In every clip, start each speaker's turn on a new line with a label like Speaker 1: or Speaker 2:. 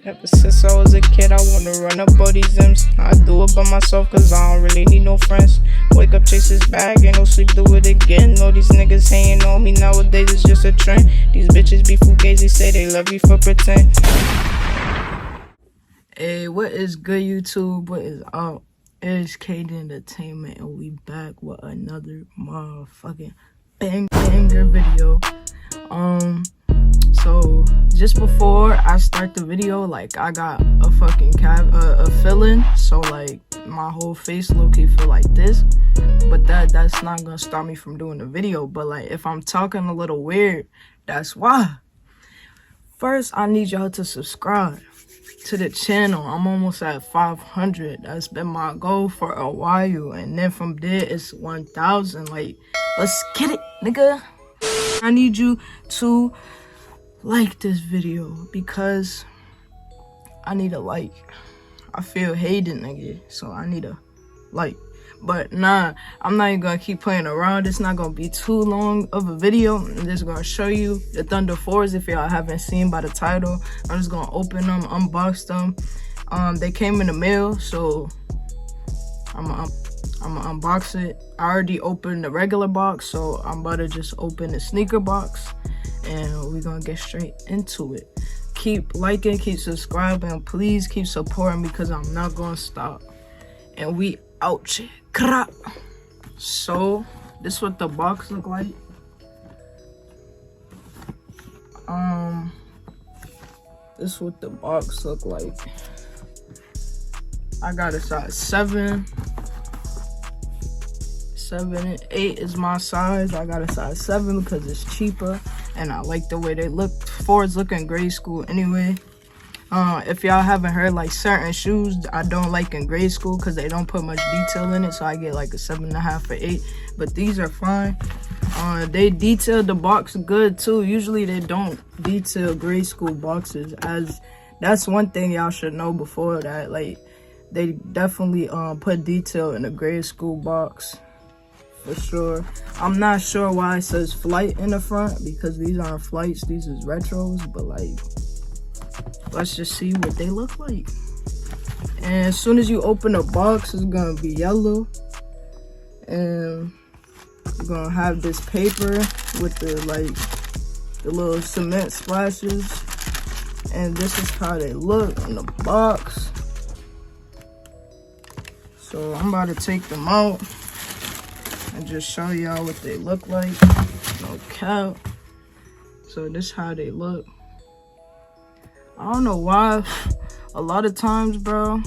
Speaker 1: Ever since I was a kid, I wanna run up all these M's. I do it by myself, cause I don't really need no friends. Wake up, chase this bag, ain't no sleep, do it again. All these niggas hating on me nowadays, it's just a trend. These bitches be fugazi, say they love you for pretend.
Speaker 2: Hey, what is good, YouTube? What is up? It's KD Entertainment, and we back with another motherfucking banger video. So just before I start the video, like, I got a fucking a fill-in, so like my whole face low-key feel like this, but that's not gonna stop me from doing the video. But like, if I'm talking a little weird, that's why. First, I need y'all to subscribe to the channel. I'm almost at 500. That's been my goal for a while, and then from there it's 1,000. Like, let's get it, nigga. I need you to like this video because I need a like. I feel hated, nigga, so I need a like. But nah, I'm not even gonna keep playing around. It's not gonna be too long of a video. I'm just gonna show you the Thunder 4s if y'all haven't seen by the title. I'm just gonna open them, unbox them. They came in the mail, so I'm gonna unbox it. I already opened the regular box, so I'm about to just open the sneaker box, and we're gonna get straight into it. Keep liking, keep subscribing, please keep supporting me because I'm not gonna stop. And we out here. So this what the box look like. This what the box look like. I got a size 7 and 8 is my size. I got a size 7 because it's cheaper and I like the way they look. 4s looking grade school anyway. If y'all haven't heard, like, certain shoes I don't like in grade school because they don't put much detail in it, so I get like a 7.5 or 8. But these are fine. They detailed the box good too. Usually they don't detail grade school boxes, as that's one thing y'all should know before that. Like, they definitely put detail in a grade school box for sure. I'm not sure why it says flight in the front because these aren't flights, these is retros, but like, let's just see what they look like. And as soon as you open the box, it's gonna be yellow, and you're gonna have this paper with the little cement splashes, and this is how they look in the box. So I'm about to take them out and just show y'all what they look like. No cap. So this is how they look. I don't know why a lot of times, bro,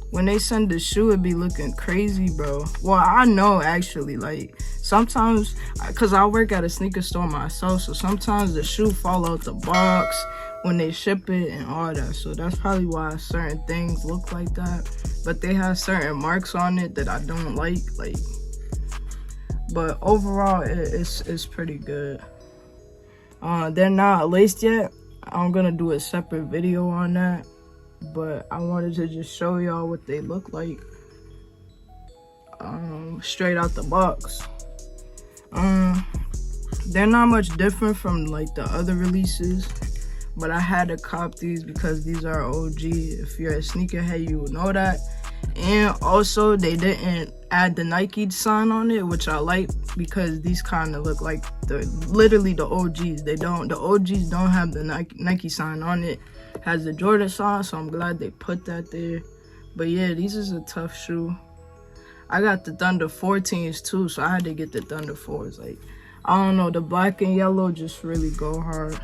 Speaker 2: when they send the shoe, it be looking crazy, bro. Well, I know actually, like, sometimes, because I work at a sneaker store myself, so sometimes the shoe fall out the box when they ship it and all that. So that's probably why certain things look like that. But they have certain marks on it that I don't like. But overall, it's pretty good. They're not laced yet. I'm gonna do a separate video on that, but I wanted to just show y'all what they look like straight out the box. They're not much different from like the other releases, but I had to cop these because these are OG. If you're a sneakerhead, you will know that. And also, they didn't add the Nike sign on it, which I like because these kind of look like literally the OGs. The OGs don't have the Nike sign on it. It has the Jordan sign, so I'm glad they put that there. But yeah, these is a tough shoe. I got the Thunder 14s too, so I had to get the Thunder 4s. Like, I don't know, the black and yellow just really go hard.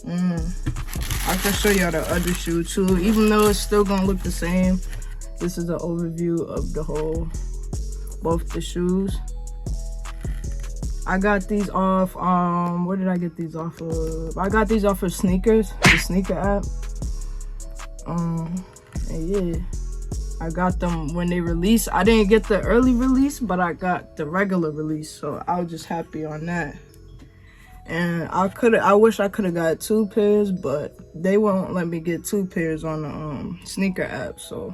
Speaker 2: I can show y'all the other shoe too, even though it's still gonna look the same. This is an overview of both the shoes. I got these off, where did I get these off of? I got these off of Sneakers, the sneaker app. And yeah, I got them when they released. I didn't get the early release, but I got the regular release, so I was just happy on that. And I wish I could have got 2 pairs, but they won't let me get 2 pairs on the sneaker app, so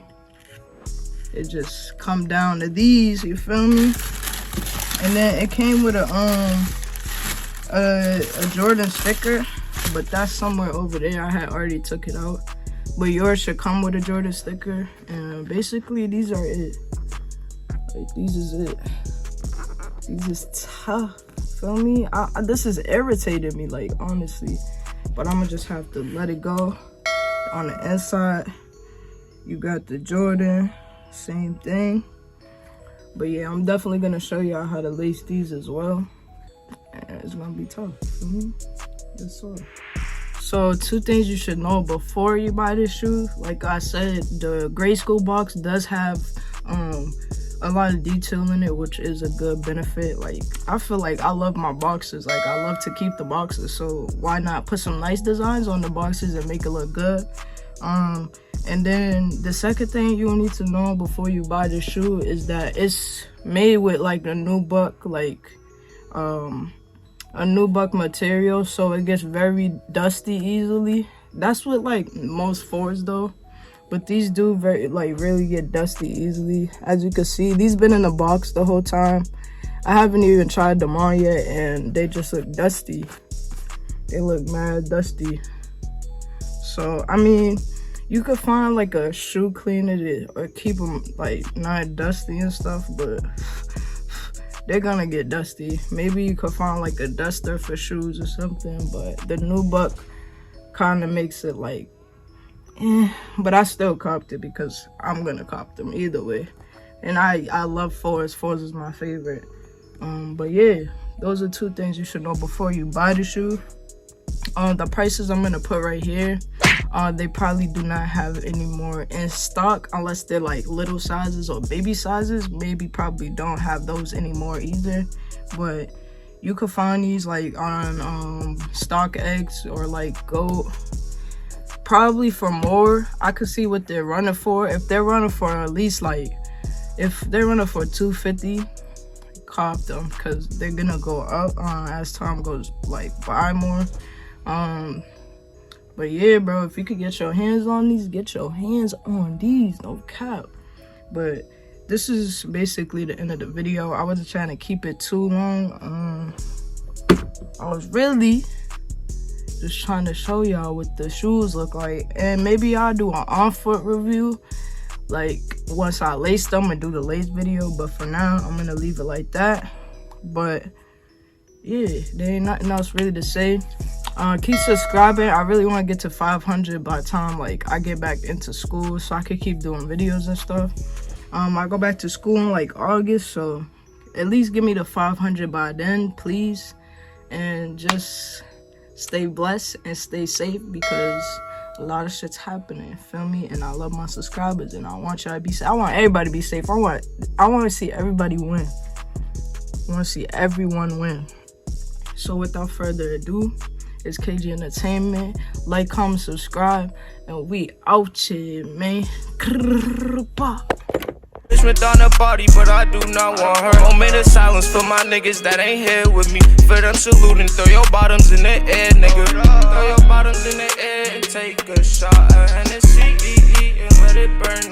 Speaker 2: it just come down to these, you feel me? And then it came with a Jordan sticker, but that's somewhere over there. I had already took it out. but yours should come with a Jordan sticker. And basically these are it. Like, these is it. These is tough. Feel me? This is irritating me, like, honestly. But I'm gonna just have to let it go. On the inside, you got the Jordan, same thing. But yeah, I'm definitely gonna show y'all how to lace these as well. And it's gonna be tough. Feel me? Yes, sir. So 2 things you should know before you buy this shoe. Like I said, the grade school box does have a lot of detail in it, which is a good benefit. Like, I feel like I love my boxes. Like, I love to keep the boxes, so why not put some nice designs on the boxes and make it look good? And then the second thing you need to know before you buy the shoe is that it's made with like a nubuck, like a nubuck material, so it gets very dusty easily. That's what like most fours though. But these do really get dusty easily. As you can see, these been in the box the whole time. I haven't even tried them on yet, and they just look dusty. They look mad dusty. So, I mean, you could find like a shoe cleaner or keep them like not dusty and stuff, but they're gonna get dusty. Maybe you could find like a duster for shoes or something, but the nubuck kind of makes it like, but I still copped it because I'm gonna cop them either way. And I love fours. Fours is my favorite. But yeah, those are 2 things you should know before you buy the shoe. The prices I'm gonna put right here. They probably do not have any more in stock unless they're like little sizes or baby sizes. Maybe probably don't have those anymore either. But you could find these like on StockX or like Go. Probably for more. I could see what they're running for. If they're running for at least like, if they're running for $250, cop them, because they're gonna go up as time goes like by more. But yeah, bro, if you could get your hands on these, get your hands on these, no cap. But this is basically the end of the video. I wasn't trying to keep it too long. I was really just trying to show y'all what the shoes look like, and maybe I'll do an on-foot review like once I lace them and do the lace video. But for now, I'm gonna leave it like that. But yeah, there ain't nothing else really to say. Keep subscribing. I really want to get to 500 by the time like I get back into school, so I could keep doing videos and stuff. I go back to school in like August, so at least give me the 500 by then, please. And just stay blessed and stay safe, because a lot of shit's happening, feel me? And I love my subscribers, and I want y'all to be safe. I want everybody to be safe. I want to see everybody win. I want to see everyone win. So without further ado, it's KG Entertainment. Like, comment, subscribe, and we out here, man.
Speaker 3: Bitch went on a party, but I do not want her. Moment of silence for my niggas that ain't here with me. For them saluting, throw your bottoms in the air, nigga. Throw your bottoms in the air and take a shot at Hennessy and let it burn.